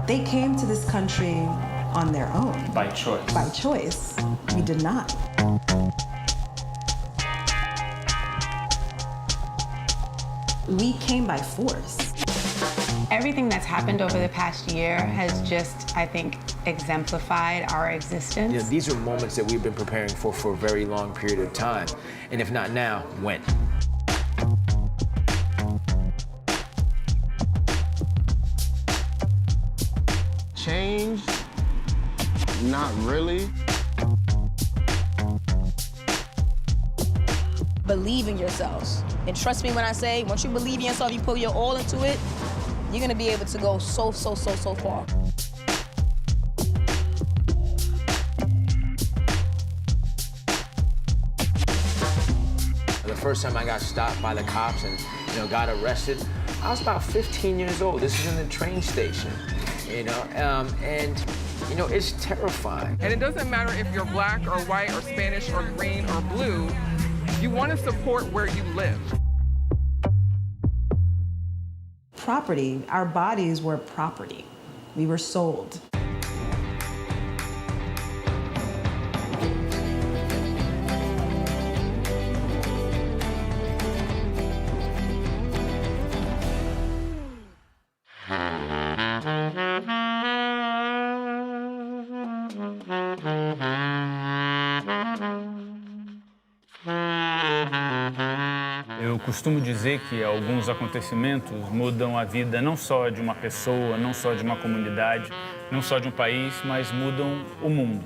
They came to this country on their own. By choice. By choice. We did not. We came by force. Everything that's happened over the past year has just, I think, exemplified our existence. You know, these are moments that we've been preparing for a very long period of time. And if not now, when? Change? Not really. Believe in yourselves. And trust me when I say, once you believe in yourself, you put your all into it, you're gonna be able to go so far. The first time I got stopped by the cops and, got arrested, I was about 15 years old. This is in the train station, it's terrifying. And it doesn't matter if you're black or white or Spanish or green or blue, you want to support where you live. Property, our bodies were property. We were sold. Eu costumo dizer que alguns acontecimentos mudam a vida não só de uma pessoa, não só de uma comunidade, não só de um país, mas mudam o mundo.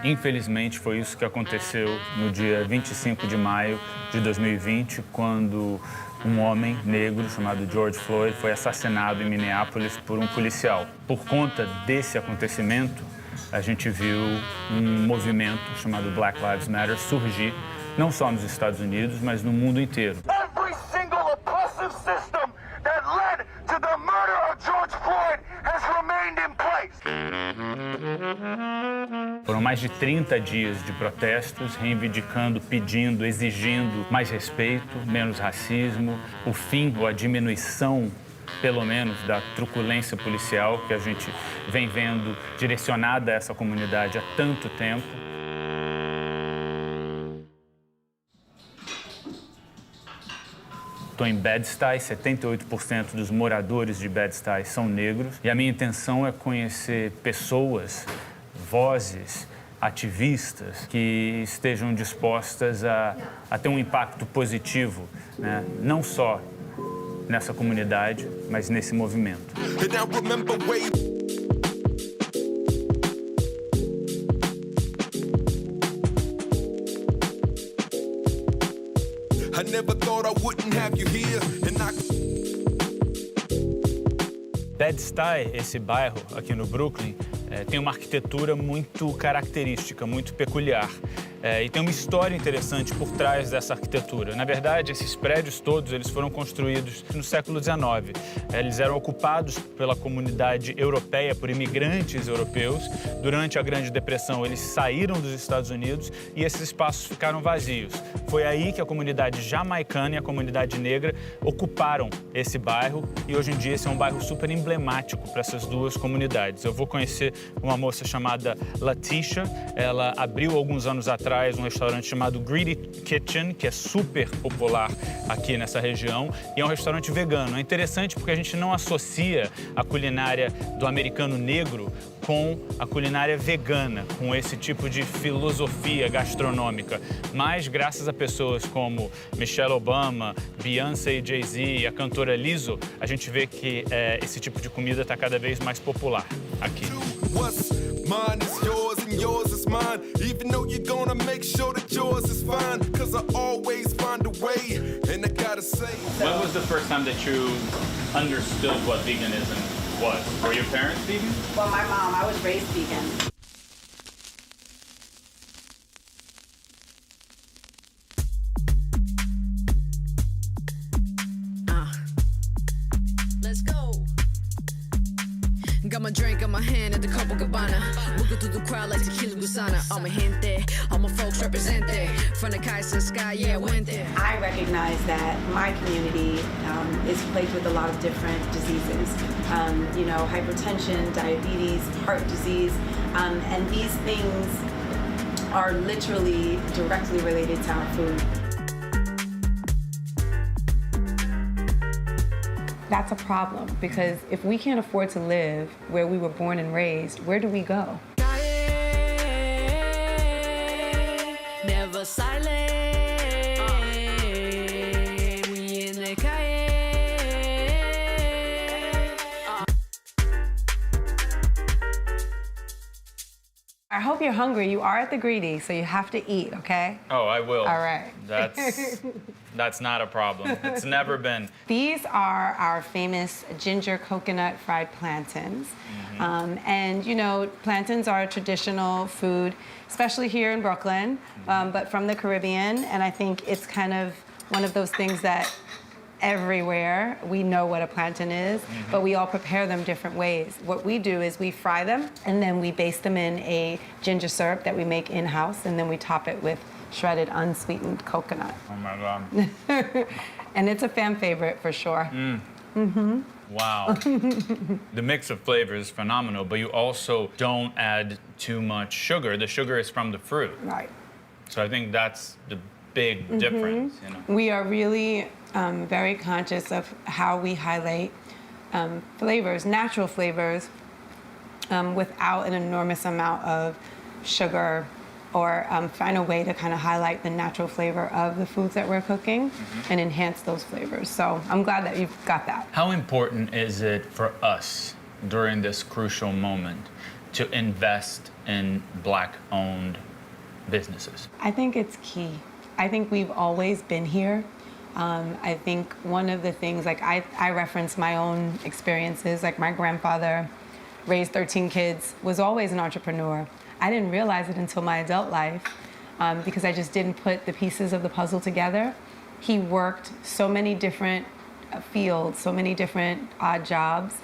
Infelizmente, foi isso que aconteceu no dia 25 de maio de 2020, quando um homem negro chamado George Floyd foi assassinado em Minneapolis por um policial. Por conta desse acontecimento, a gente viu um movimento chamado Black Lives Matter surgir, não só nos Estados Unidos, mas no mundo inteiro. Every single oppressive system that led to the murder of George Floyd has remained in place. Foram mais de 30 dias de protestos, reivindicando, pedindo, exigindo mais respeito, menos racismo, o fim ou a diminuição, pelo menos, da truculência policial que a gente vem vendo direcionada a essa comunidade há tanto tempo. Estou em Bed-Stuy, 78% dos moradores de Bed-Stuy são negros e a minha intenção é conhecer pessoas, vozes, ativistas que estejam dispostas a ter um impacto positivo, né? Não só nessa comunidade, mas nesse movimento. Bed-Stuy, esse bairro aqui no Brooklyn, tem uma arquitetura muito característica, muito peculiar. E tem uma história interessante por trás dessa arquitetura. Na verdade, esses prédios todos eles foram construídos no século XIX. Eles eram ocupados pela comunidade europeia, por imigrantes europeus. Durante a Grande Depressão, eles saíram dos Estados Unidos e esses espaços ficaram vazios. Foi aí que a comunidade jamaicana e a comunidade negra ocuparam esse bairro e hoje em dia esse é um bairro super emblemático para essas duas comunidades. Eu vou conhecer uma moça chamada Latisha. Ela abriu alguns anos atrás um restaurante chamado Greedy Kitchen, que é super popular aqui nessa região, e é um restaurante vegano. É interessante porque a gente não associa a culinária do americano negro com a culinária vegana, com esse tipo de filosofia gastronômica. Mas, graças a pessoas como Michelle Obama, Beyoncé e Jay-Z e a cantora Lizzo, a gente vê que esse tipo de comida está cada vez mais popular aqui. Mine is yours and yours is mine. Even though you're gonna make sure that yours is fine. Cause I always find a way. And I gotta say. When was the first time that you understood what veganism was? Were your parents vegan? Well, my mom, I was raised vegan. Let's go. Got my a drink in my hand at the Copacabana. Looking through the crowd like tequila gusana. All my gente, all my folks represent there. From the Kai to the sky, yeah, I went there. I recognize that my community is plagued with a lot of different diseases. You know, hypertension, diabetes, heart disease, and these things are literally directly related to our food. That's a problem, because if we can't afford to live where we were born and raised, where do we go? Never silent. We in the calle. I hope you're hungry. You are at the Greedy, so you have to eat, okay? Oh, I will. All right. That's not a problem. It's never been. These are our famous ginger coconut fried plantains. And you know, plantains are a traditional food, especially here in Brooklyn, but from the Caribbean. And I think it's kind of one of those things that everywhere we know what a plantain is, but we all prepare them different ways. What we do is we fry them, and then we baste them in a ginger syrup that we make in-house, and then we top it with shredded unsweetened coconut. Oh my God. And it's a fan favorite for sure. Wow. The mix of flavors is phenomenal, but you also don't add too much sugar. The sugar is from the fruit. Right. So I think that's the big difference, you know. We are really very conscious of how we highlight flavors, natural flavors, without an enormous amount of sugar, or find a way to kind of highlight the natural flavor of the foods that we're cooking and enhance those flavors. So I'm glad that you've got that. How important is it for us during this crucial moment to invest in Black-owned businesses? I think it's key. I think we've always been here. I think one of the things, like I reference my own experiences, like my grandfather raised 13 kids, was always an entrepreneur. I didn't realize it until my adult life because I just didn't put the pieces of the puzzle together. He worked so many different fields, so many different odd jobs,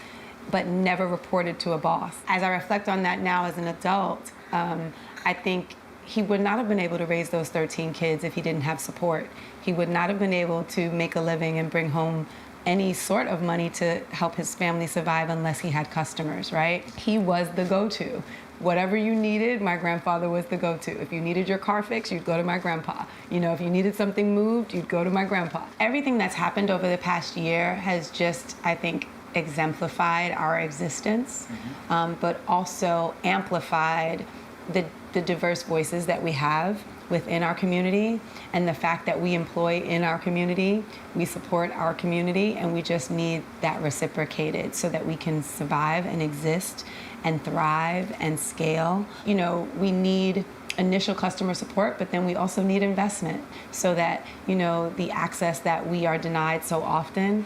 but never reported to a boss. As I reflect on that now as an adult, I think he would not have been able to raise those 13 kids if he didn't have support. He would not have been able to make a living and bring home any sort of money to help his family survive unless he had customers, right? He was the go-to. Whatever you needed, my grandfather was the go-to. If you needed your car fixed, you'd go to my grandpa. You know, if you needed something moved, you'd go to my grandpa. Everything that's happened over the past year has just, I think, exemplified our existence, but also amplified the diverse voices that we have within our community, and the fact that we employ in our community, we support our community, and we just need that reciprocated so that we can survive and exist and thrive and scale. You know, we need initial customer support, but then we also need investment so that, you know, the access that we are denied so often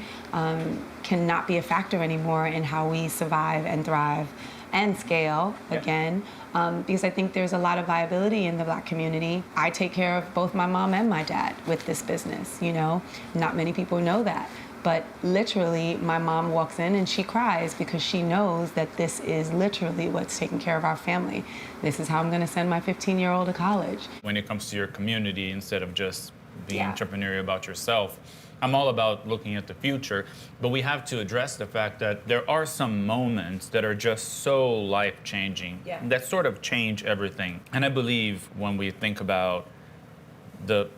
cannot be a factor anymore in how we survive and thrive and scale again, because I think there's a lot of viability in the Black community. I take care of both my mom and my dad with this business, you know? Not many people know that. But literally, my mom walks in and she cries because she knows that this is literally what's taking care of our family. This is how I'm gonna send my 15-year-old to college. When it comes to your community, instead of just being entrepreneurial about yourself, I'm all about looking at the future, but we have to address the fact that there are some moments that are just so life-changing, that sort of change everything. And I believe when we think about the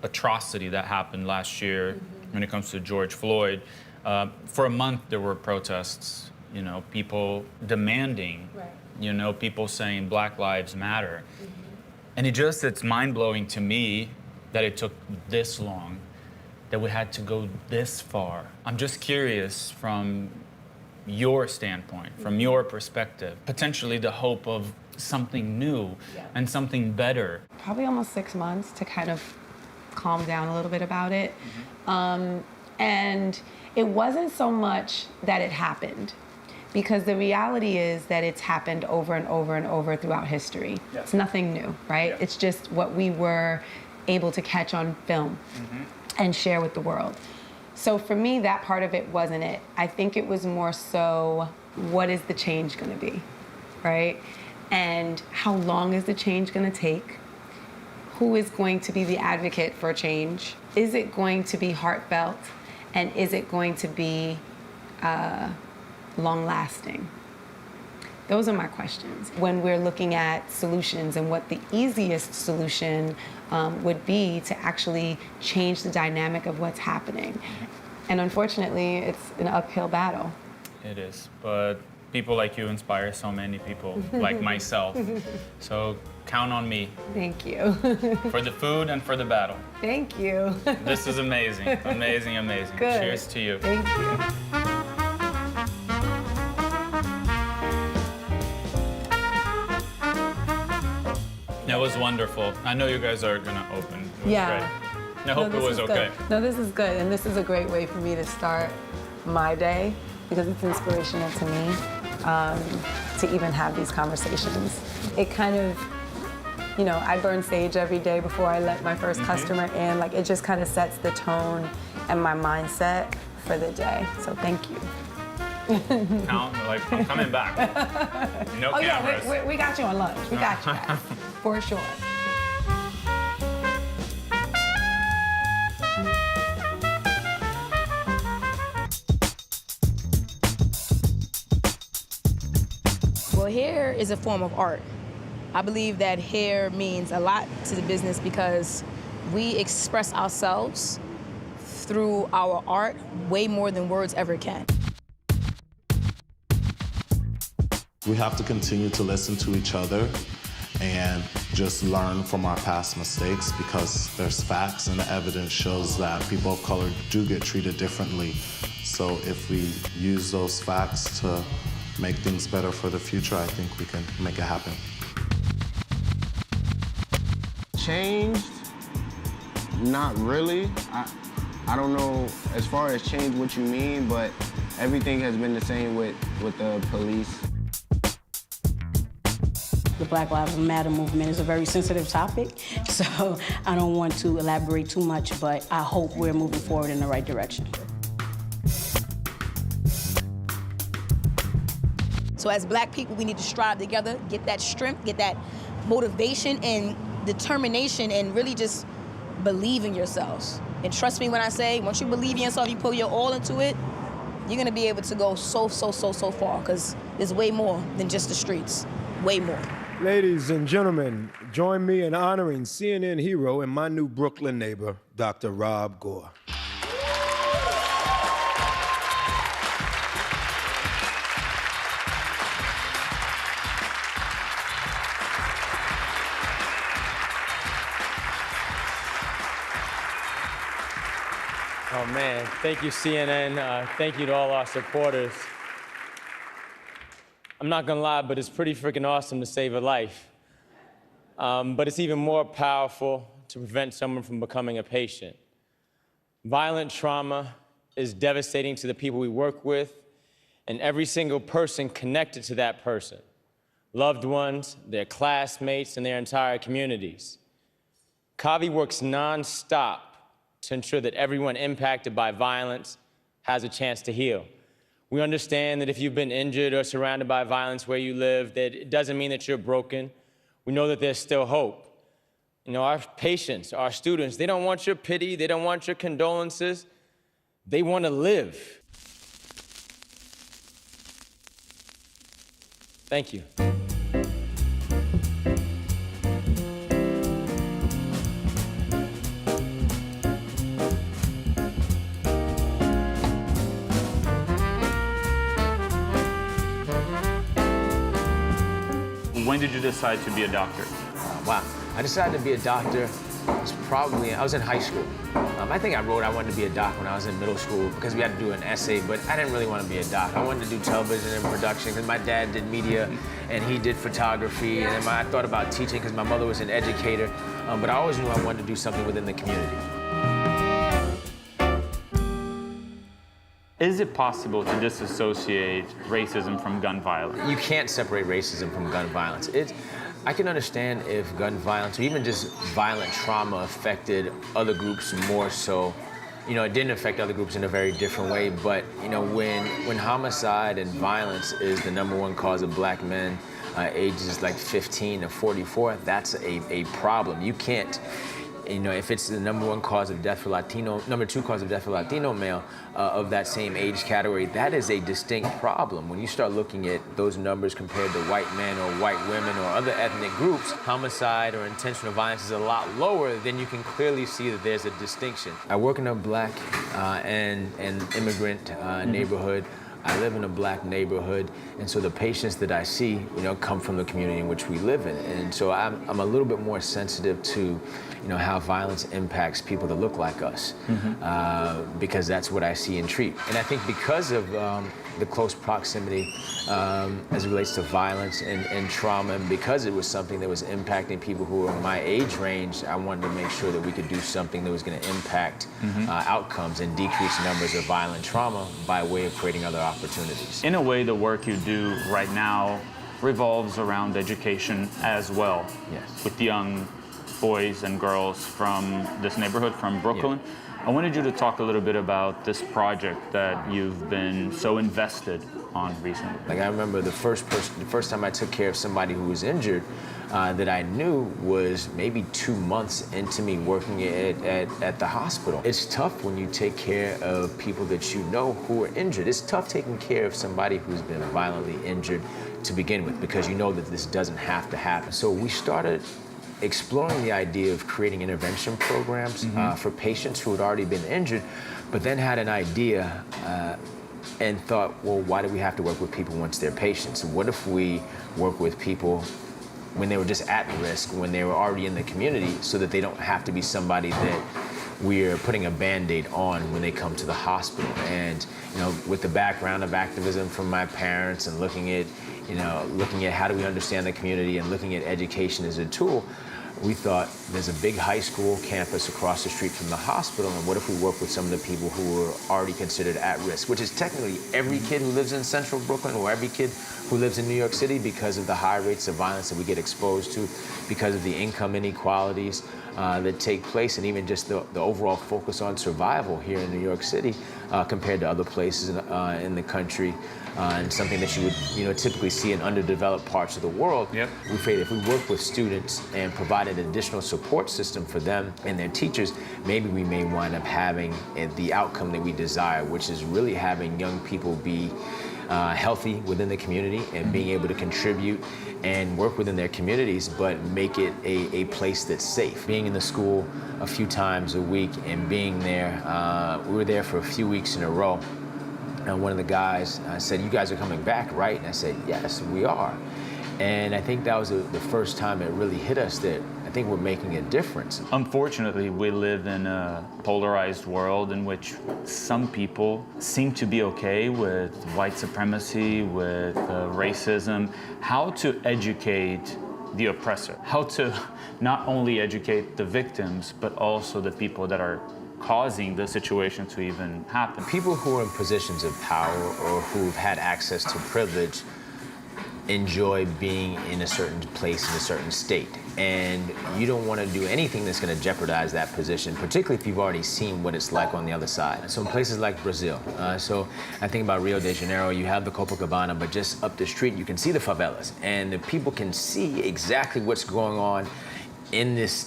atrocity that happened last year, when it comes to George Floyd, for a month there were protests, you know, people demanding, you know, people saying Black Lives Matter. And it's mind-blowing to me that it took this long, that we had to go this far. I'm just curious from your standpoint, from your perspective, potentially the hope of something new and something better. Probably almost 6 months to kind of calm down a little bit about it. And it wasn't so much that it happened, because the reality is that it's happened over and over and over throughout history. It's nothing new, right? It's just what we were able to catch on film and share with the world. So for me, that part of it wasn't it. I think it was more so what is the change gonna be, right? And how long is the change gonna take? Who is going to be the advocate for change? Is it going to be heartfelt? And is it going to be long-lasting? Those are my questions. When we're looking at solutions and what the easiest solution would be to actually change the dynamic of what's happening. And unfortunately, it's an uphill battle. It is, but people like you inspire so many people, like myself. So count on me. Thank you. For the food and for the battle. Thank you. This is amazing, amazing, amazing. Good. Cheers to you. Thank you. That was wonderful. I know you guys are gonna open. It was Yeah. great. I hope it this was is okay. good. No, this is good, and this is a great way for me to start my day because it's inspirational to me to even have these conversations. It kind of, you know, I burn sage every day before I let my first customer in. Like, it just kind of sets the tone and my mindset for the day. So thank you. I'm coming back. No cameras. Yeah, we got you on lunch. We got you guys, for sure. Well, hair is a form of art. I believe that hair means a lot to the business because we express ourselves through our art way more than words ever can. We have to continue to listen to each other and just learn from our past mistakes because there's facts and the evidence shows that people of color do get treated differently. So if we use those facts to make things better for the future, I think we can make it happen. Changed? Not really. I don't know as far as change what you mean, but everything has been the same with the police. The Black Lives Matter movement is a very sensitive topic, so I don't want to elaborate too much, but I hope we're moving forward in the right direction. So as Black people, we need to strive together, get that strength, get that motivation and determination, and really just believe in yourselves. And trust me when I say, once you believe in yourself, you put your all into it, you're gonna be able to go so far, because there's way more than just the streets, way more. Ladies and gentlemen, join me in honoring CNN hero and my new Brooklyn neighbor, Dr. Rob Gore. Oh man, thank you CNN, thank you to all our supporters. I'm not gonna lie, but it's pretty freaking awesome to save a life. But it's even more powerful to prevent someone from becoming a patient. Violent trauma is devastating to the people we work with and every single person connected to that person. Loved ones, their classmates, and their entire communities. Kavi works nonstop to ensure that everyone impacted by violence has a chance to heal. We understand that if you've been injured or surrounded by violence where you live, that it doesn't mean that you're broken. We know that there's still hope. You know, our patients, our students, they don't want your pity, they don't want your condolences. They want to live. Thank you. When did you decide to be a doctor? Wow. I decided to be a doctor, I was in high school. I think I wrote I wanted to be a doc when I was in middle school because we had to do an essay, but I didn't really want to be a doc. I wanted to do television and production because my dad did media and he did photography, and I thought about teaching because my mother was an educator, but I always knew I wanted to do something within the community. Is it possible to disassociate racism from gun violence? You can't separate racism from gun violence. I can understand if gun violence or even just violent trauma affected other groups more so You know, it didn't affect other groups in a very different way, but, you know, when homicide and violence is the #1 cause of black men, ages like 15 to 44, that's a problem. You can't, you know, if it's the #1 cause of death for Latino, #2 cause of death for Latino male of that same age category, that is a distinct problem. When you start looking at those numbers compared to white men or white women or other ethnic groups, homicide or intentional violence is a lot lower, then you can clearly see that there's a distinction. I work in a black and immigrant neighborhood. I live in a black neighborhood, and so the patients that I see, you know, come from the community in which we live in. And so I'm a little bit more sensitive to, you know, how violence impacts people that look like us, because that's what I see and treat. And I think because of the close proximity as it relates to violence and trauma, and because it was something that was impacting people who were my age range, I wanted to make sure that we could do something that was going to impact outcomes and decrease numbers of violent trauma by way of creating other opportunities. In a way, the work you do right now revolves around education as well. Yes. With young boys and girls from this neighborhood, from Brooklyn. Yeah. I wanted you to talk a little bit about this project that you've been so invested on recently. Like, I remember the first time I took care of somebody who was injured that I knew was maybe 2 months into me working at the hospital. It's tough when you take care of people that you know who are injured. It's tough taking care of somebody who's been violently injured to begin with, because you know that this doesn't have to happen. So we started exploring the idea of creating intervention programs for patients who had already been injured, but then had an idea and thought, well, why do we have to work with people once they're patients? What if we work with people when they were just at risk, when they were already in the community, so that they don't have to be somebody that we're putting a Band-Aid on when they come to the hospital? And, you know, with the background of activism from my parents and looking at how do we understand the community and looking at education as a tool, we thought there's a big high school campus across the street from the hospital, and what if we work with some of the people who are already considered at risk, which is technically every kid who lives in central Brooklyn or every kid who lives in New York City, because of the high rates of violence that we get exposed to, because of the income inequalities that take place, and even just the overall focus on survival here in New York City compared to other places in the country. And something that you would, typically see in underdeveloped parts of the world. Yep. We figured if we work with students and provide an additional support system for them and their teachers, maybe we may wind up having the outcome that we desire, which is really having young people be healthy within the community and being able to contribute and work within their communities, but make it a place that's safe. Being in the school a few times a week and being there, we were there for a few weeks in a row. And one of the guys said, "You guys are coming back, right?" And I said, "Yes, we are." And I think that was the first time it really hit us that I think we're making a difference. Unfortunately, we live in a polarized world in which some people seem to be okay with white supremacy, with racism. How to educate the oppressor? How to not only educate the victims, but also the people that are causing the situation to even happen. People who are in positions of power or who've had access to privilege enjoy being in a certain place, in a certain state. And you don't want to do anything that's going to jeopardize that position, particularly if you've already seen what it's like on the other side. So in places like Brazil, so I think about Rio de Janeiro, you have the Copacabana, but just up the street, you can see the favelas. And the people can see exactly what's going on in this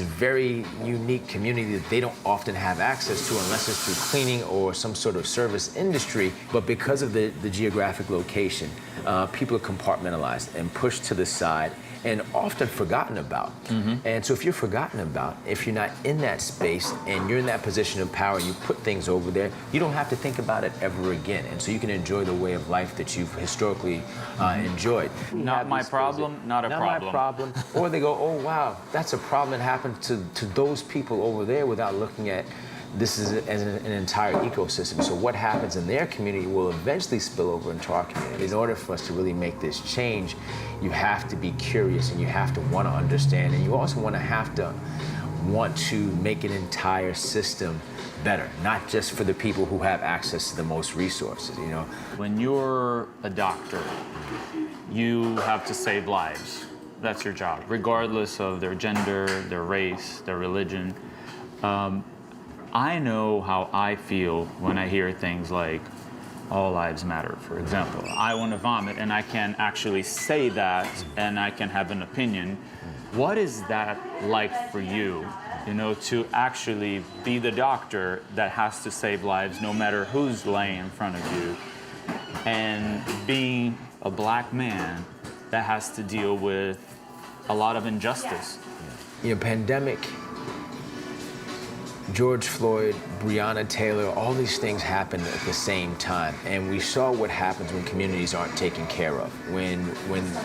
very unique community that they don't often have access to unless it's through cleaning or some sort of service industry. But because of the geographic location, people are compartmentalized and pushed to the side and often forgotten about. And so if you're forgotten about, if you're not in that space and you're in that position of power, you put things over there, you don't have to think about it ever again. And so you can enjoy the way of life that you've historically enjoyed. Not my problem, not a problem. Not my problem. Or they go, oh, wow, that's a problem that happened to those people over there, without looking at this is as an entire ecosystem. So what happens in their community will eventually spill over into our community. In order for us to really make this change, you have to be curious and you have to want to understand, and you also want to make an entire system better, not just for the people who have access to the most resources, When you're a doctor, you have to save lives. That's your job, regardless of their gender, their race, their religion. I know how I feel when I hear things like all lives matter, for example. I want to vomit, and I can actually say that, and I can have an opinion. What is that like for you, you know, to actually be the doctor that has to save lives no matter who's laying in front of you, and being a black man that has to deal with a lot of injustice? You know, pandemic, George Floyd, Breonna Taylor, all these things happened at the same time. And we saw what happens when communities aren't taken care of, when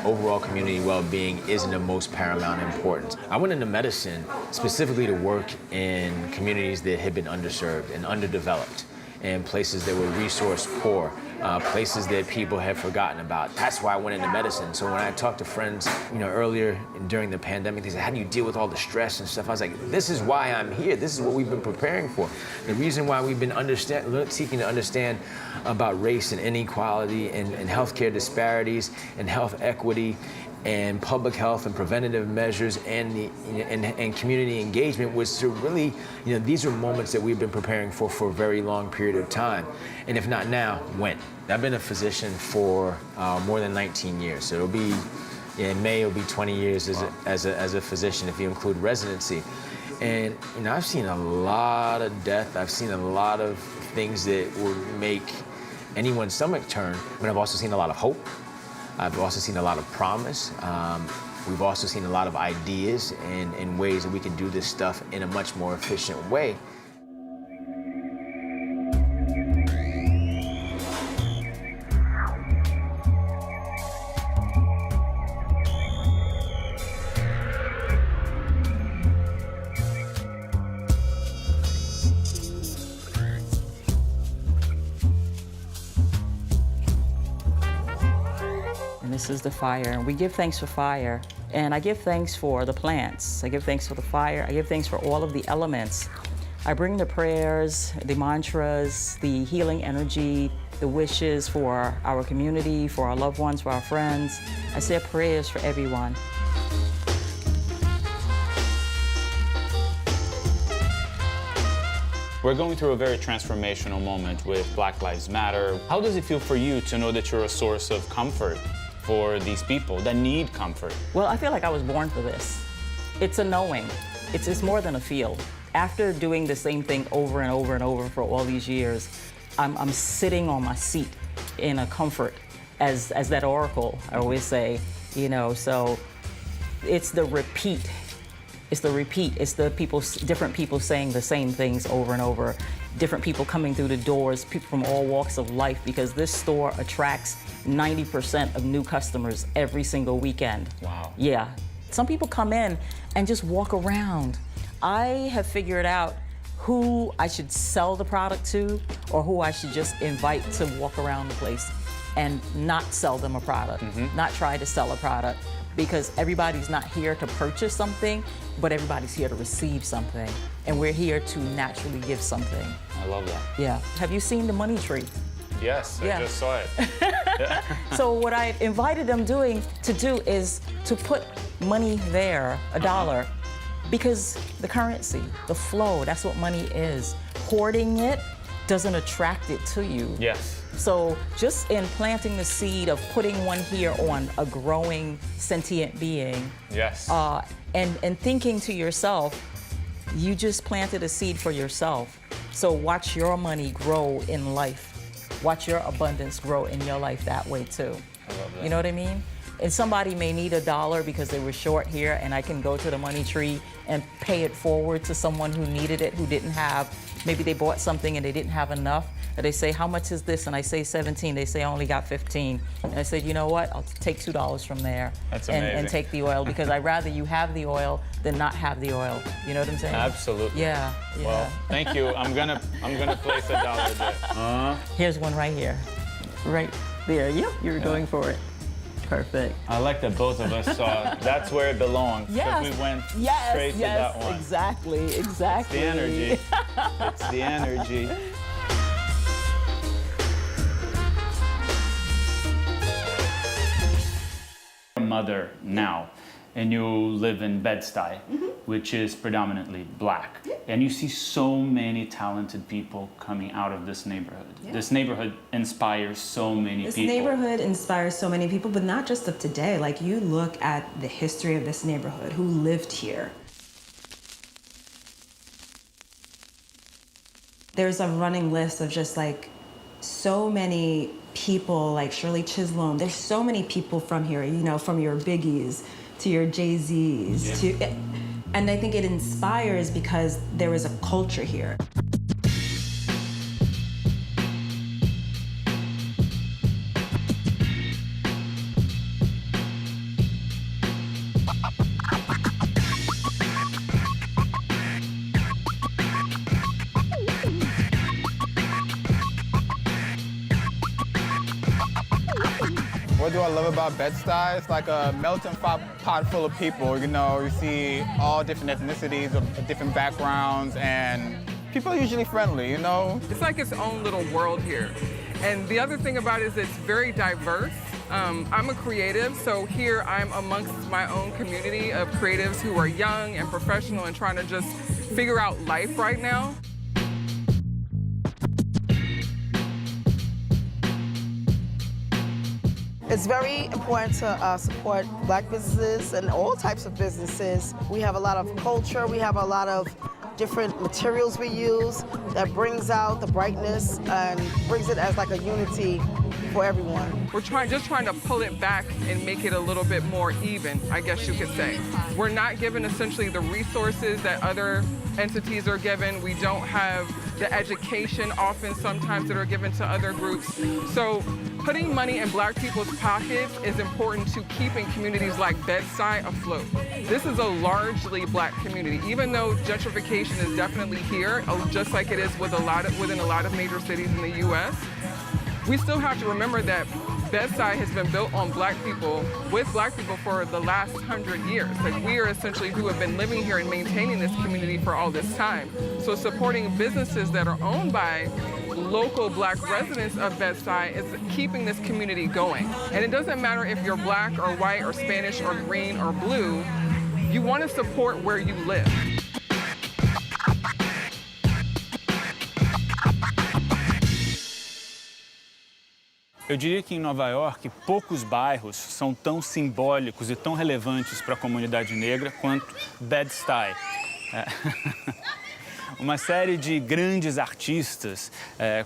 overall community well-being isn't of most paramount importance. I went into medicine specifically to work in communities that had been underserved and underdeveloped, and places that were resource poor, places that people had forgotten about. That's why I went into medicine. So when I talked to friends, you know, earlier during the pandemic, they said, how do you deal with all the stress and stuff? I was like, this is why I'm here. This is what we've been preparing for. The reason why we've been seeking to understand about race and inequality and healthcare disparities and health equity and public health and preventative measures and community engagement was to really, you know, these are moments that we've been preparing for a very long period of time. And if not now, when? I've been a physician for more than 19 years. So it'll be, in May, it'll be 20 years as a physician if you include residency. And, you know, I've seen a lot of death. I've seen a lot of things that would make anyone's stomach turn, but I've also seen a lot of hope. I've also seen a lot of promise. We've also seen a lot of ideas and ways that we can do this stuff in a much more efficient way. This is the fire, and we give thanks for fire. And I give thanks for the plants. I give thanks for the fire. I give thanks for all of the elements. I bring the prayers, the mantras, the healing energy, the wishes for our community, for our loved ones, for our friends. I say prayers for everyone. We're going through a very transformational moment with Black Lives Matter. How does it feel for you to know that you're a source of comfort for these people that need comfort? Well, I feel like I was born for this. It's a knowing. It's more than a feel. After doing the same thing over and over and over for all these years, I'm sitting on my seat in a comfort, as that oracle, I always say, you know, so it's the repeat. It's the repeat. It's the different people saying the same things over and over, different people coming through the doors, people from all walks of life, because this store attracts 90% of new customers every single weekend. Wow. Yeah. Some people come in and just walk around. I have figured out who I should sell the product to or who I should just invite to walk around the place and not sell them a product, not try to sell a product, because everybody's not here to purchase something, but everybody's here to receive something. And we're here to naturally give something. I love that. Yeah. Have you seen the money tree? Yes, Yeah. I just saw it. So what I invited them to do is to put money there, $1, because the currency, the flow, that's what money is. Hoarding it doesn't attract it to you. Yes. So just in planting the seed of putting one here on a growing sentient being, Yes. and thinking to yourself, you just planted a seed for yourself. So watch your money grow in life. Watch your abundance grow in your life that way too. I love that. You know what I mean? And somebody may need $1 because they were short here, and I can go to the money tree and pay it forward to someone who needed it, who didn't have. Maybe they bought something and they didn't have enough. And they say, how much is this? And I say 17. They say, I only got 15. And I said, you know what? I'll take $2 from there. That's and amazing. take the oil, because I'd rather you have the oil than not have the oil. You know what I'm saying? Absolutely. Yeah. Well, thank you. I'm gonna place $1 there. Here's one right here. Right there. Yep, you were going for it. Perfect. I like that both of us saw that's where it belongs. Yes. We went straight to that one. Exactly. It's the energy. It's the energy. Mother now, and you live in Bed-Stuy, which is predominantly black. And you see so many talented people coming out of this neighborhood. Yeah. This neighborhood inspires so many This people. neighborhood inspires so many people, but not just of today. Like, you look at the history of this neighborhood, who lived here. There's a running list of just like so many people, like Shirley Chisholm. There's so many people from here, you know, from your Biggies to your Jay-Z's to, and I think it inspires because there is a culture here. What do I love about Bed-Stuy? It's like a melting pot full of people. You know, you see all different ethnicities, of different backgrounds, and people are usually friendly, you know? It's like its own little world here. And the other thing about it is it's very diverse. I'm a creative, so here I'm amongst my own community of creatives who are young and professional and trying to just figure out life right now. It's very important to support Black businesses and all types of businesses. We have a lot of culture, we have a lot of different materials we use that brings out the brightness and brings it as like a unity for everyone. We're just trying to pull it back and make it a little bit more even, I guess you could say. We're not given essentially the resources that other entities are given. We don't have the education often sometimes that are given to other groups. So putting money in Black people's pockets is important to keeping communities like Bed-Stuy afloat. This is a largely Black community, even though gentrification is definitely here, just like it is with within a lot of major cities in the US. We still have to remember that Bed-Stuy has been built on Black people, with Black people for the last 100 years. Like, we are essentially who have been living here and maintaining this community for all this time. So supporting businesses that are owned by local Black residents of Bed-Stuy is keeping this community going. And it doesn't matter if you're Black or white or Spanish or green or blue, you want to support where you live. Eu diria que em Nova York, poucos bairros são tão simbólicos e tão relevantes para a comunidade negra quanto Bed-Stuy. Uma série de grandes artistas,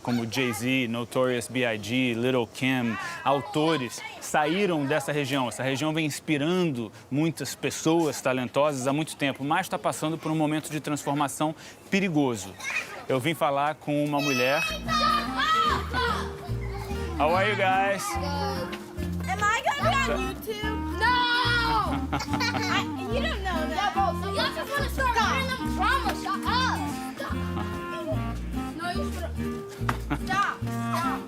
como Jay-Z, Notorious B.I.G., Lil' Kim, autores, saíram dessa região. Essa região vem inspirando muitas pessoas talentosas há muito tempo, mas está passando por um momento de transformação perigoso. Eu vim falar com uma mulher... How are you guys? Am I gonna be on YouTube? No! You don't know that. Y'all just want to start random drama. Shut up. Stop. No, you shouldn't. Stop. Stop.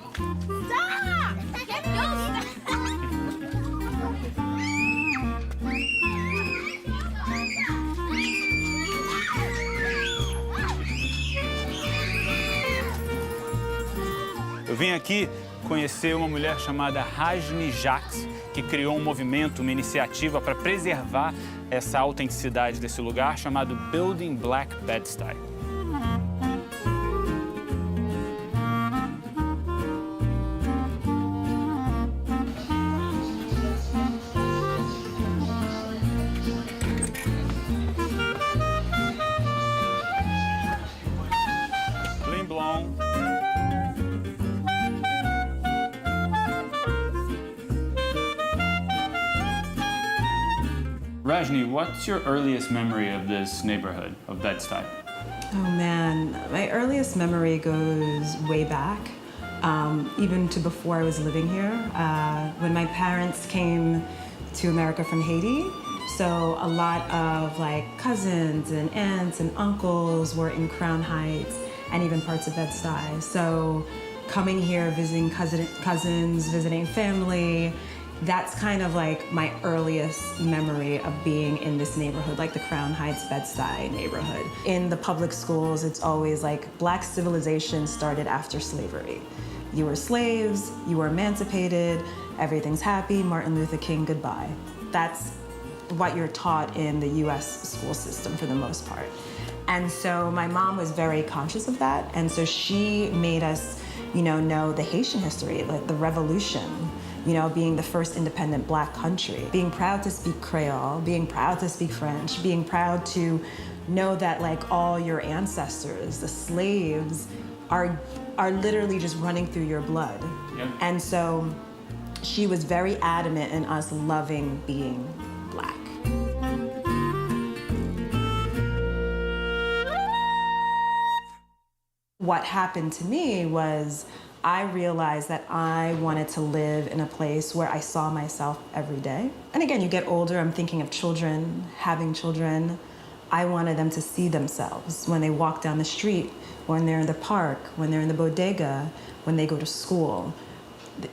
Stop. Get Eu vim aqui conhecer uma mulher chamada Rajni Jacques, que criou um movimento, uma iniciativa para preservar essa autenticidade desse lugar, chamado Building Black Bed-Stuy. Blim blom. Rajni, what's your earliest memory of this neighborhood of Bed-Stuy? Oh man, my earliest memory goes way back, even to before I was living here. When my parents came to America from Haiti, so a lot of like cousins and aunts and uncles were in Crown Heights and even parts of Bed-Stuy. So coming here, visiting cousins, visiting family, that's kind of like my earliest memory of being in this neighborhood, like the Crown Heights, Bed-Stuy neighborhood. In the public schools, it's always like Black civilization started after slavery. You were slaves, you were emancipated, everything's happy, Martin Luther King, goodbye. That's what you're taught in the US school system for the most part. And so my mom was very conscious of that. And so she made us, know the Haitian history, like the revolution, being the first independent Black country, being proud to speak Creole, being proud to speak French, being proud to know that like all your ancestors, the slaves, are literally just running through your blood. Yeah. And so she was very adamant in us loving being Black. What happened to me was I realized that I wanted to live in a place where I saw myself every day. And again, you get older, I'm thinking of children, having children. I wanted them to see themselves when they walk down the street, when they're in the park, when they're in the bodega, when they go to school.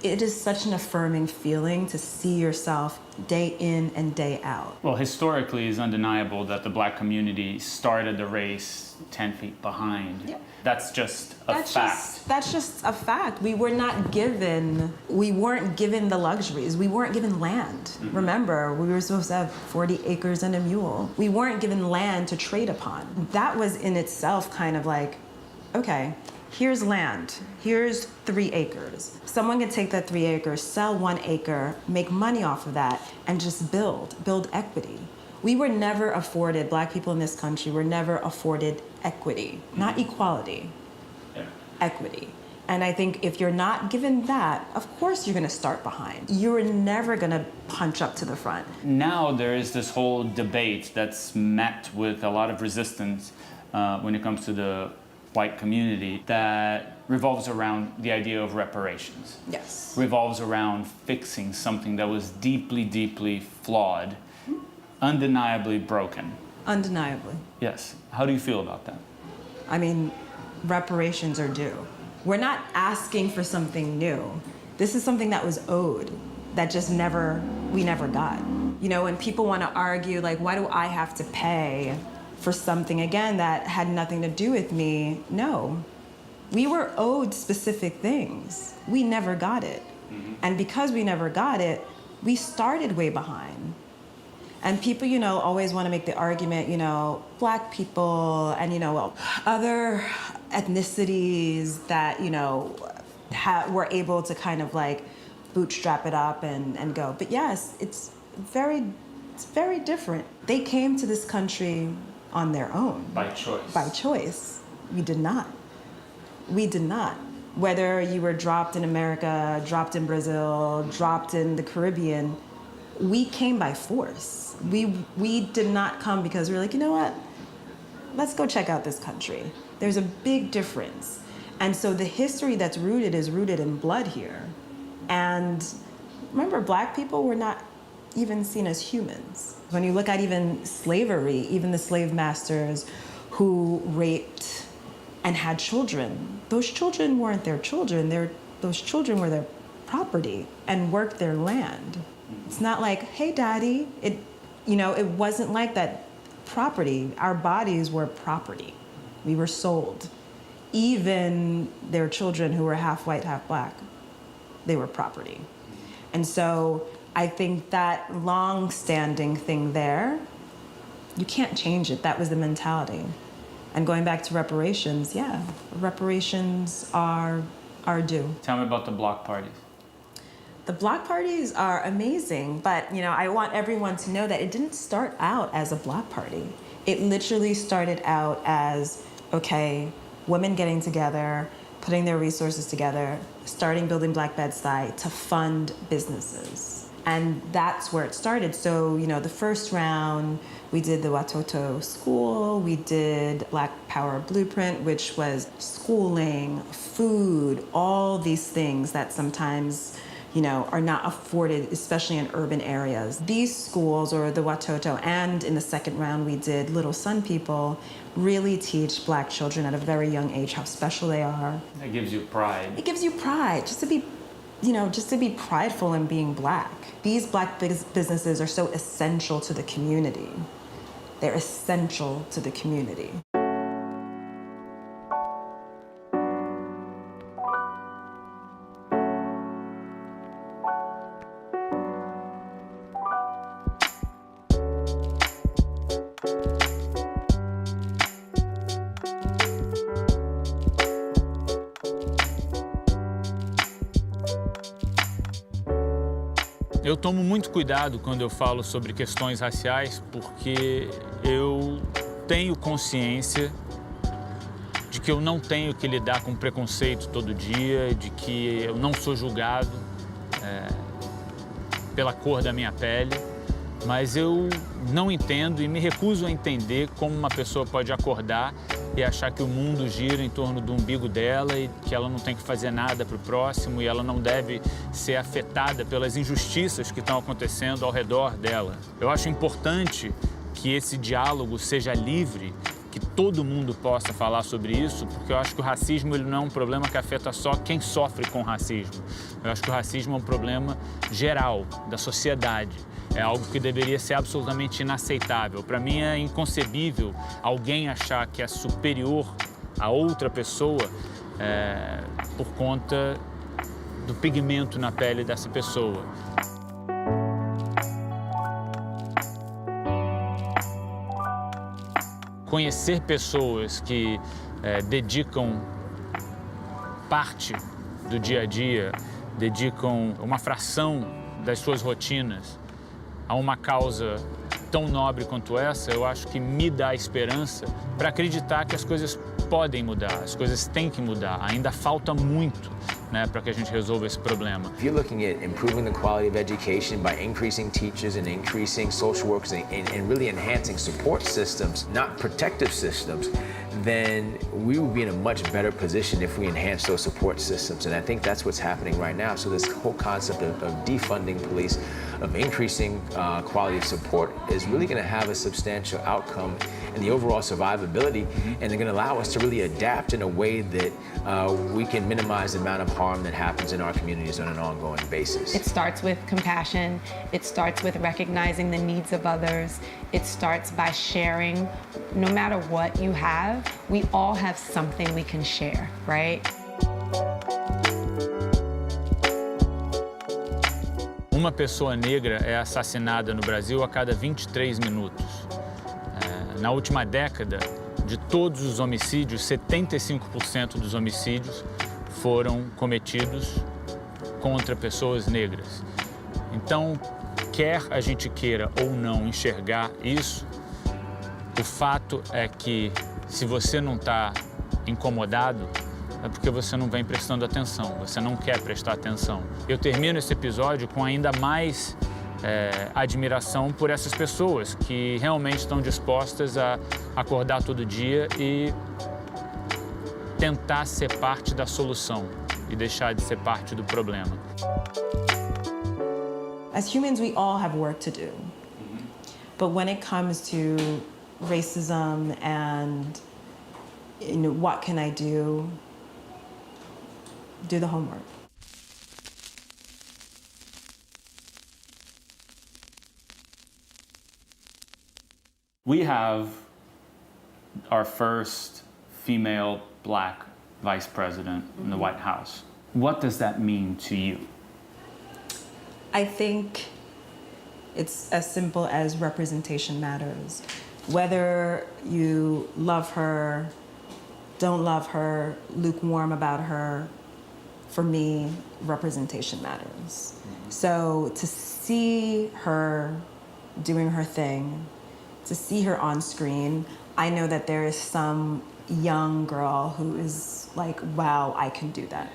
It is such an affirming feeling to see yourself day in and day out. Well, historically, it's undeniable that the Black community started the race 10 feet behind. Yep. That's just a fact. That's just a fact. We weren't given the luxuries. We weren't given land. Mm-hmm. Remember, we were supposed to have 40 acres and a mule. We weren't given land to trade upon. That was in itself kind of like, okay, here's land. Here's 3 acres. Someone can take that 3 acres, sell 1 acre, make money off of that, and just build equity. We were never afforded, Black people in this country were never afforded equity, not equality, equity. And I think if you're not given that, of course you're gonna start behind. You're never gonna punch up to the front. Now there is this whole debate that's met with a lot of resistance when it comes to the white community that revolves around the idea of reparations. Yes. Revolves around fixing something that was deeply, deeply flawed, undeniably broken. Undeniably. Yes. How do you feel about that? I mean, reparations are due. We're not asking for something new. This is something that was owed, that just we never got. When people want to argue, like, why do I have to pay for something, again, that had nothing to do with me? No. We were owed specific things. We never got it. Mm-hmm. And because we never got it, we started way behind. And people, always want to make the argument, Black people and, other ethnicities that, were able to kind of like bootstrap it up and go. But yes, it's very different. They came to this country on their own. By choice. By choice. We did not. We did not. Whether you were dropped in America, dropped in Brazil, dropped in the Caribbean, we came by force. We did not come because we were like, you know what? Let's go check out this country. There's a big difference. And so the history that's rooted is rooted in blood here. And remember, Black people were not even seen as humans. When you look at even slavery, even the slave masters who raped and had children, those children weren't their children. Those children were their property and worked their land. It's not like, hey, daddy. It wasn't like that. Property, our bodies were property. We were sold. Even their children who were half white, half Black, they were property. And so I think that long-standing thing there, you can't change it. That was the mentality. And going back to reparations, yeah, reparations are due. Tell me about the block parties. The block parties are amazing, but I want everyone to know that it didn't start out as a block party. It literally started out as, okay, women getting together, putting their resources together, starting building Black Bed-Stuy to fund businesses. And that's where it started. So, the first round, we did the Watoto School, we did Black Power Blueprint, which was schooling, food, all these things that sometimes are not afforded, especially in urban areas. These schools, or the Watoto, and in the second round we did Little Sun People, really teach Black children at a very young age how special they are. It gives you pride. It gives you pride, just to be prideful in being Black. These Black businesses are so essential to the community. They're essential to the community. Eu tomo muito cuidado quando eu falo sobre questões raciais, porque eu tenho consciência de que eu não tenho que lidar com preconceito todo dia, de que eu não sou julgado pela cor da minha pele, mas eu não entendo e me recuso a entender como uma pessoa pode acordar e achar que o mundo gira em torno do umbigo dela e que ela não tem que fazer nada para o próximo e ela não deve ser afetada pelas injustiças que estão acontecendo ao redor dela. Eu acho importante que esse diálogo seja livre, que todo mundo possa falar sobre isso, porque eu acho que o racismo ele não é um problema que afeta só quem sofre com racismo. Eu acho que o racismo é um problema geral da sociedade. É algo que deveria ser absolutamente inaceitável. Para mim é inconcebível alguém achar que é superior a outra pessoa por conta do pigmento na pele dessa pessoa. Conhecer pessoas que dedicam parte do dia a dia, dedicam uma fração das suas rotinas a uma causa tão nobre quanto essa, eu acho que me dá esperança para acreditar que as coisas podem mudar, as coisas têm que mudar. Ainda falta muito, né, para que a gente resolva esse problema. If you're looking at improving the quality of education by increasing teachers and increasing social workers and really enhancing support systems, not protective systems, then we will be in a much better position if we enhance those support systems. And I think that's what's happening right now. So this whole concept of defunding police, of increasing quality of support is really going to have a substantial outcome in the overall survivability, and they're going to allow us to really adapt in a way that we can minimize the amount of harm that happens in our communities on an ongoing basis. It starts with compassion. It starts with recognizing the needs of others. It starts by sharing. No matter what you have, we all have something we can share, right? Uma pessoa negra é assassinada no Brasil a cada 23 minutos. Na última década, de todos os homicídios, 75% dos homicídios foram cometidos contra pessoas negras. Então, quer a gente queira ou não enxergar isso, o fato é que se você não está incomodado, é porque você não vem prestando atenção, você não quer prestar atenção. Eu termino esse episódio com ainda mais admiração por essas pessoas que realmente estão dispostas a acordar todo dia e tentar ser parte da solução e deixar de ser parte do problema. As humans, we all have work to do. But when it comes to racism and what can I do the homework. We have our first female black vice president in the White House. What does that mean to you? I think it's as simple as representation matters. Whether you love her, don't love her, lukewarm about her, for me, representation matters. So to see her doing her thing, to see her on screen, I know that there is some young girl who is like, wow, I can do that.